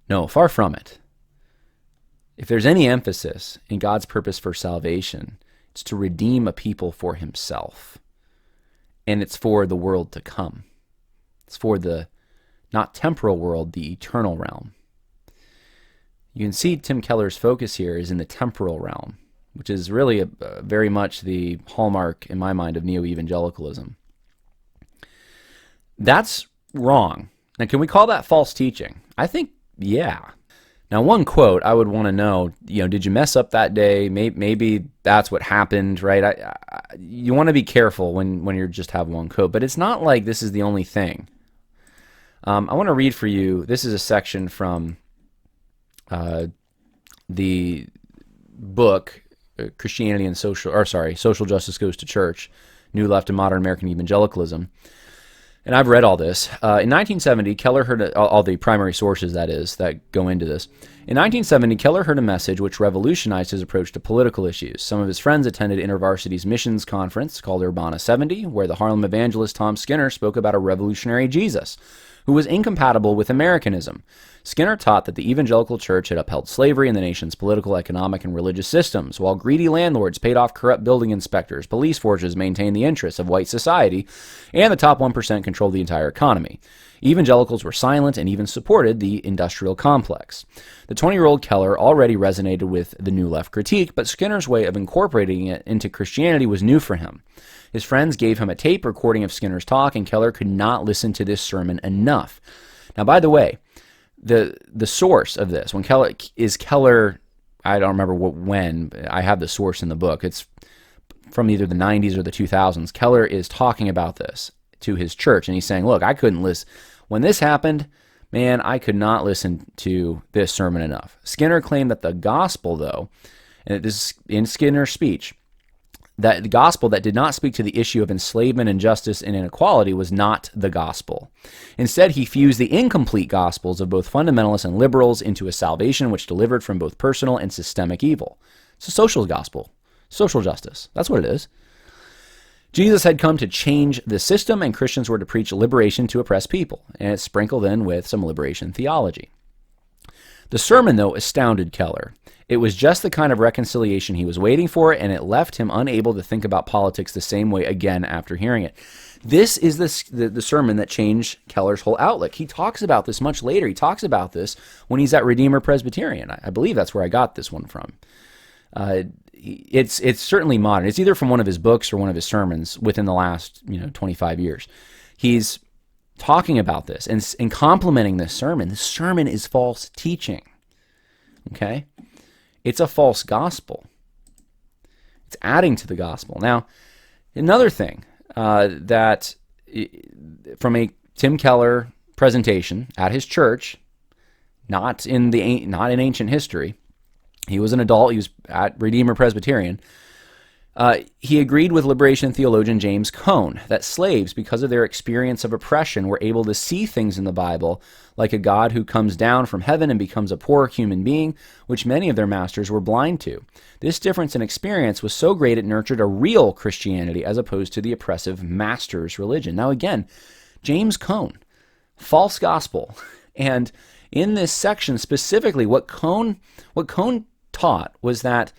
No, far from it. If there's any emphasis in God's purpose for salvation, it's to redeem a people for himself. And it's for the world to come. It's for the not temporal world, the eternal realm. You can see Tim Keller's focus here is in the temporal realm, which is really very much the hallmark, in my mind, of neo-evangelicalism. That's wrong. Now, can we call that false teaching? I think, yeah. Now, one quote I would want to know, did you mess up that day? Maybe that's what happened, right? You want to be careful when you just have one quote, but it's not like this is the only thing. I want to read for you, this is a section from the book, Social Justice Goes to Church, New Left and Modern American Evangelicalism. And I've read all this. In 1970, Keller heard all the primary sources, that go into this. In 1970, Keller heard a message which revolutionized his approach to political issues. Some of his friends attended InterVarsity's missions conference called Urbana 70, where the Harlem evangelist Tom Skinner spoke about a revolutionary Jesus who was incompatible with Americanism. Skinner taught that the evangelical church had upheld slavery in the nation's political, economic, and religious systems, while greedy landlords paid off corrupt building inspectors, police forces maintained the interests of white society, and the top 1% controlled the entire economy. Evangelicals were silent and even supported the industrial complex. The 20-year-old Keller already resonated with the New Left critique, but Skinner's way of incorporating it into Christianity was new for him. His friends gave him a tape recording of Skinner's talk, and Keller could not listen to this sermon enough. Now, by the way, the source of this, Keller, I don't remember when, I have the source in the book. It's from either the 90s or the 2000s. Keller is talking about this to his church, and he's saying, look, I couldn't listen. When this happened, man, I could not listen to this sermon enough. Skinner claimed that the gospel, though, and this is in Skinner's speech, that the gospel that did not speak to the issue of enslavement, injustice, and inequality was not the gospel. Instead, he fused the incomplete gospels of both fundamentalists and liberals into a salvation which delivered from both personal and systemic evil. It's a social gospel, social justice. That's what it is. Jesus had come to change the system, and Christians were to preach liberation to oppressed people, and it's sprinkled in with some liberation theology. The sermon, though, astounded Keller. It was just the kind of reconciliation he was waiting for, and it left him unable to think about politics the same way again after hearing it. This is the sermon that changed Keller's whole outlook. He talks about this much later. He talks about this when he's at Redeemer Presbyterian. I believe that's where I got this one from. It's certainly modern. It's either from one of his books or one of his sermons within the last 25 years. He's talking about this and complimenting this sermon. This sermon is false teaching. Okay? It's a false gospel. It's adding to the gospel. Now, another thing that from a Tim Keller presentation at his church, not in ancient history, he was an adult. He was at Redeemer Presbyterian. He agreed with liberation theologian James Cone that slaves, because of their experience of oppression, were able to see things in the Bible like a God who comes down from heaven and becomes a poor human being, which many of their masters were blind to. This difference in experience was so great it nurtured a real Christianity as opposed to the oppressive master's religion. Now again, James Cone, false gospel. And in this section specifically, what Cone taught was that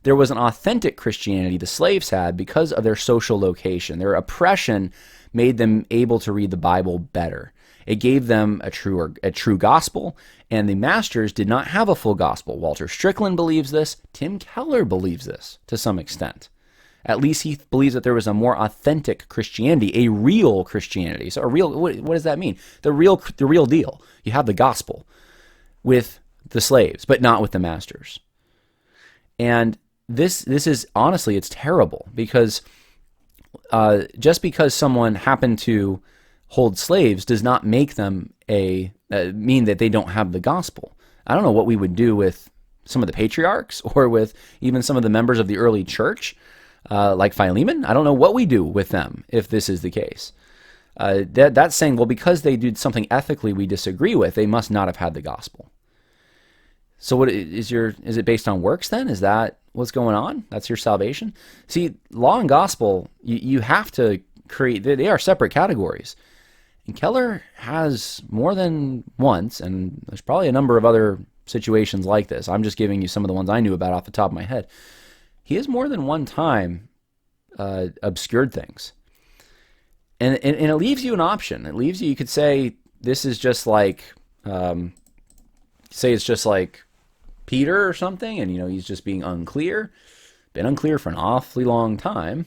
there was an authentic Christianity the slaves had because of their social location. Their oppression made them able to read the Bible better. It gave them a true gospel, and the masters did not have a full gospel. Walter Strickland believes this. Tim Keller believes this to some extent. At least he believes that there was a more authentic Christianity, a real Christianity. So what does that mean? The real deal. You have the gospel with the slaves, but not with the masters. And this is honestly, it's terrible because just because someone happened to hold slaves does not make them mean that they don't have the gospel. I don't know what we would do with some of the patriarchs or with even some of the members of the early church, like Philemon. I don't know what we do with them if this is the case. That's saying, well, because they did something ethically we disagree with, they must not have had the gospel. So what is it based on works then? Is that what's going on? That's your salvation? See, law and gospel, you have to they are separate categories. And Keller has more than once, and there's probably a number of other situations like this. I'm just giving you some of the ones I knew about off the top of my head. He has more than one time obscured things. And it leaves you an option. It leaves you, you could say, this is just like, say it's just like Peter or something, and he's just being unclear, been unclear for an awfully long time.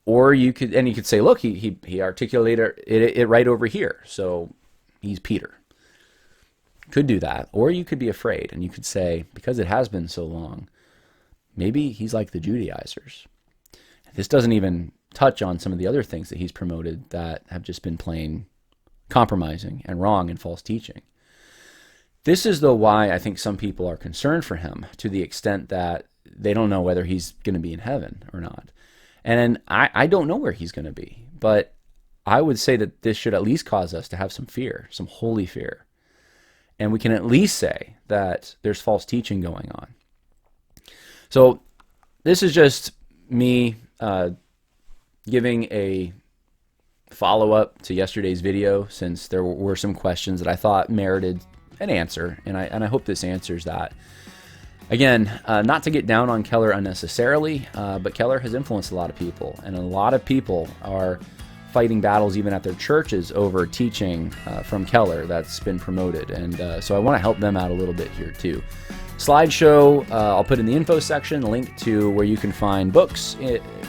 Or you could say, look, he articulated it right over here, so he's Peter. Could do that. Or you could be afraid, and you could say, because it has been so long, maybe he's like the Judaizers. This doesn't even touch on some of the other things that he's promoted that have just been plain compromising and wrong and false teaching. This is why I think some people are concerned for him, to the extent that they don't know whether he's going to be in heaven or not. And I don't know where he's going to be, but I would say that this should at least cause us to have some fear, some holy fear. And we can at least say that there's false teaching going on. So this is just me giving a follow-up to yesterday's video, since there were some questions that I thought merited an answer, and I hope this answers that. Again, not to get down on Keller unnecessarily, but Keller has influenced a lot of people, and a lot of people are fighting battles even at their churches over teaching from Keller that's been promoted, and so I want to help them out a little bit here too. Slideshow, I'll put in the info section, a link to where you can find books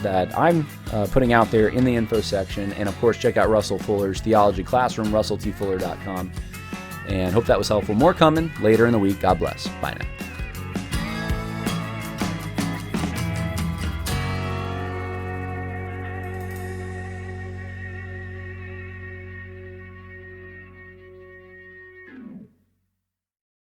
that I'm putting out there in the info section, and of course check out Russell Fuller's Theology Classroom, russelltfuller.com, and hope that was helpful. More coming later in the week. God bless. Bye now.